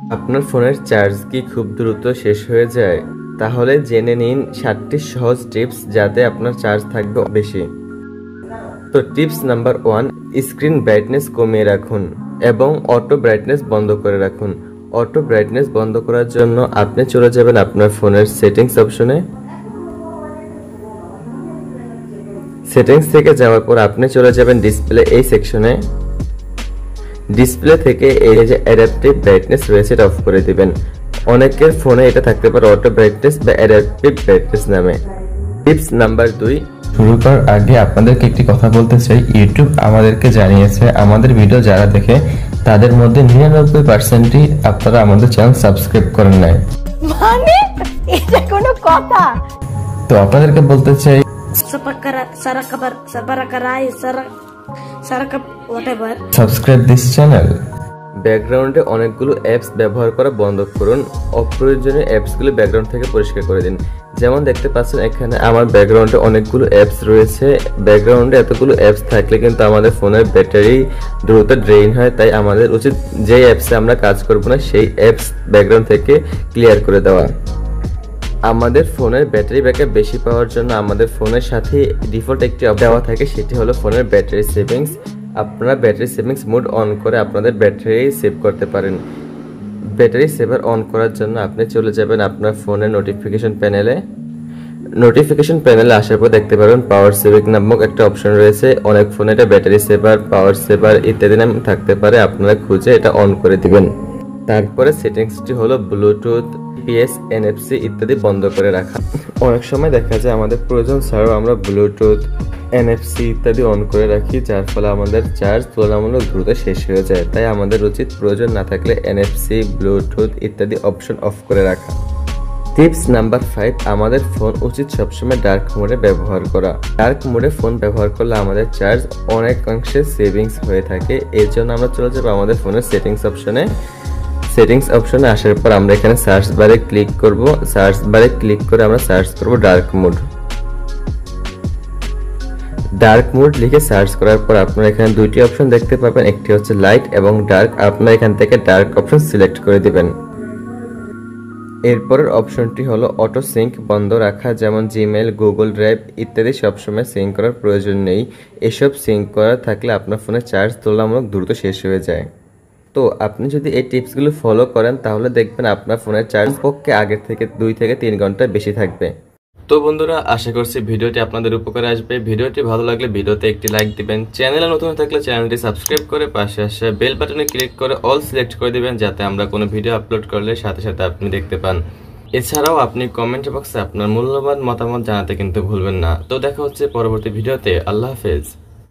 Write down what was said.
আপনার ফোনের চার্জ কি খুব দ্রুত শেষ হয়ে যায়? তাহলে জেনে নিন 7টি সহজ টিপস যাতে আপনার চার্জ থাকবে বেশি। তো টিপস নাম্বার 1, স্ক্রিন ব্রাইটনেস কমিয়ে রাখুন এবং অটো ব্রাইটনেস বন্ধ করে রাখুন। অটো ব্রাইটনেস বন্ধ করার জন্য আপনি চলে যাবেন আপনার ফোনের সেটিংস অপশনে। সেটিংস থেকে যাওয়ার পর আপনি চলে যাবেন ডিসপ্লে এই সেকশনে। ডিসপ্লে থেকে এই যে অ্যাডাপটিভ ব্রাইটনেস রয়েছে এটা অফ করে দিবেন। অনেকের ফোনে এটা থাকতে পারে অটো ব্রাইটনেস বা অ্যাডাপটিভ ব্রাইটনেস নামে। টিপস নাম্বার 2, শুরু করার আগে আপনাদেরকে একটি কথা বলতে চাই। ইউটিউব আমাদেরকে জানিয়েছে আমাদের ভিডিও যারা দেখে তাদের মধ্যে 99%ই আপনারা আমাদের চ্যানেল সাবস্ক্রাইব করেন নাই। মানে এটা কোনো কথা? তো আপনাদেরকে বলতে চাই সাবস্ক্রাইব দিস চ্যানেল। ব্যাকগ্রাউন্ডে অনেকগুলো অ্যাপস ব্যবহার করা বন্ধ করুন। অপ্রয়োজনীয় অ্যাপসগুলো ব্যাকগ্রাউন্ড থেকে পরিষ্কার করে দিন। যেমন দেখতে পাচ্ছেন এখানে আমার ব্যাকগ্রাউন্ডে অনেকগুলো অ্যাপস রয়েছে। ব্যাকগ্রাউন্ডে এতগুলো অ্যাপস থাকলে কিন্তু আমাদের ফোনের ব্যাটারি দ্রুত ড্রেইন হয়, তাই আমাদের উচিত যে অ্যাপসে আমরা কাজ করব না সেই অ্যাপস ব্যাকগ্রাউন্ড থেকে ক্লিয়ার করে দেওয়া। আমাদের ফোনের ব্যাটারি ব্যাকআপ বেশি পাওয়ার জন্য আমাদের ফোনের সাথে ডিফল্ট একটি দেওয়া থাকে, সেটি হলো ফোনের ব্যাটারি সেভিংস। আপনারা ব্যাটারি সেভিংস মোড অন করে আপনাদের ব্যাটারি সেভ করতে পারেন। ব্যাটারি সেভার অন করার জন্য আপনি চলে যাবেন আপনার ফোনের নোটিফিকেশন প্যানেলে। নোটিফিকেশন প্যানেলে আসার পর দেখতে পারবেন পাওয়ার সেভিং নামক একটা অপশন রয়েছে। অনেক ফোনে এটা ব্যাটারি সেভার, পাওয়ার সেভার ইত্যাদি নাম থাকতে পারে, আপনারা খুঁজে এটা অন করে দিবেন। তারপরে সেটিংসটি হলো ব্লুটুথ, পিএস, এনএফসি ইত্যাদি বন্ধ করে রাখা। অনেক সময় দেখা যায় আমাদের প্রয়োজন ছাড়াও আমরা ব্লুটুথ, এনএফসি ইত্যাদি অন করে রাখি, যার ফলে আমাদের চার্জ তুলনামূলক দ্রুত শেষ হয়ে যায়। তাই আমাদের উচিত প্রয়োজন না থাকলে এনএফসি, ব্লুটুথ ইত্যাদি অপশন অফ করে রাখা। টিপস নাম্বার 5, আমাদের ফোন উচিত সবসময় ডার্ক মোডে ব্যবহার করা। ডার্ক মোডে ফোন ব্যবহার করলে আমাদের চার্জ অনেকাংশে সেভিংস হয়ে থাকে। এর জন্য আমরা চলে যাবো আমাদের ফোনের সেটিংস অপশনে। সেটিংস অপশনে আসার পর আমরা এখানে সার্চ বারে ক্লিক করব। সার্চ বারে ক্লিক করে আমরা সার্চ করব ডার্ক মোড। ডার্ক মোড লিখে সার্চ করার পর আপনারা এখানে দুইটি অপশন দেখতে পাবেন, একটি হচ্ছে লাইট এবং ডার্ক। আপনারা এখান থেকে ডার্ক অপশন সিলেক্ট করে দিবেন। এরপরের অপশনটি হলো অটো সিঙ্ক বন্ধ রাখা, যেমন জিমেল, গুগল ড্রাইভ ইত্যাদি সবসময় সিঙ্ক করার প্রয়োজন নেই। এসব সিঙ্ক করা থাকলে আপনার ফোনের চার্জ তুলনামূলক দ্রুত শেষ হয়ে যায়। তো আপনি যদি এই টিপসগুলো ফলো করেন তাহলে দেখবেন আপনার ফোনের চার্জ পক্ষে আগের থেকে 2 থেকে 3 ঘন্টা বেশি থাকবে। তো বন্ধুরা, আশা করছি ভিডিওটি আপনাদের উপকারে আসবে। ভিডিওটি ভালো লাগলে ভিডিওতে একটি লাইক দিবেন। চ্যানেলে নতুন থাকলে চ্যানেলটি সাবস্ক্রাইব করে পাশে আসা বেল বাটনে ক্লিক করে অল সিলেক্ট করে দিবেন, যাতে আমরা কোনো ভিডিও আপলোড করলে সাথে সাথে আপনি দেখতে পান। এছাড়াও আপনি কমেন্ট বক্সে আপনার মূল্যবান মতামত জানাতে কিন্তু ভুলবেন না। তো দেখা হচ্ছে পরবর্তী ভিডিওতে। আল্লাহ হাফেজ।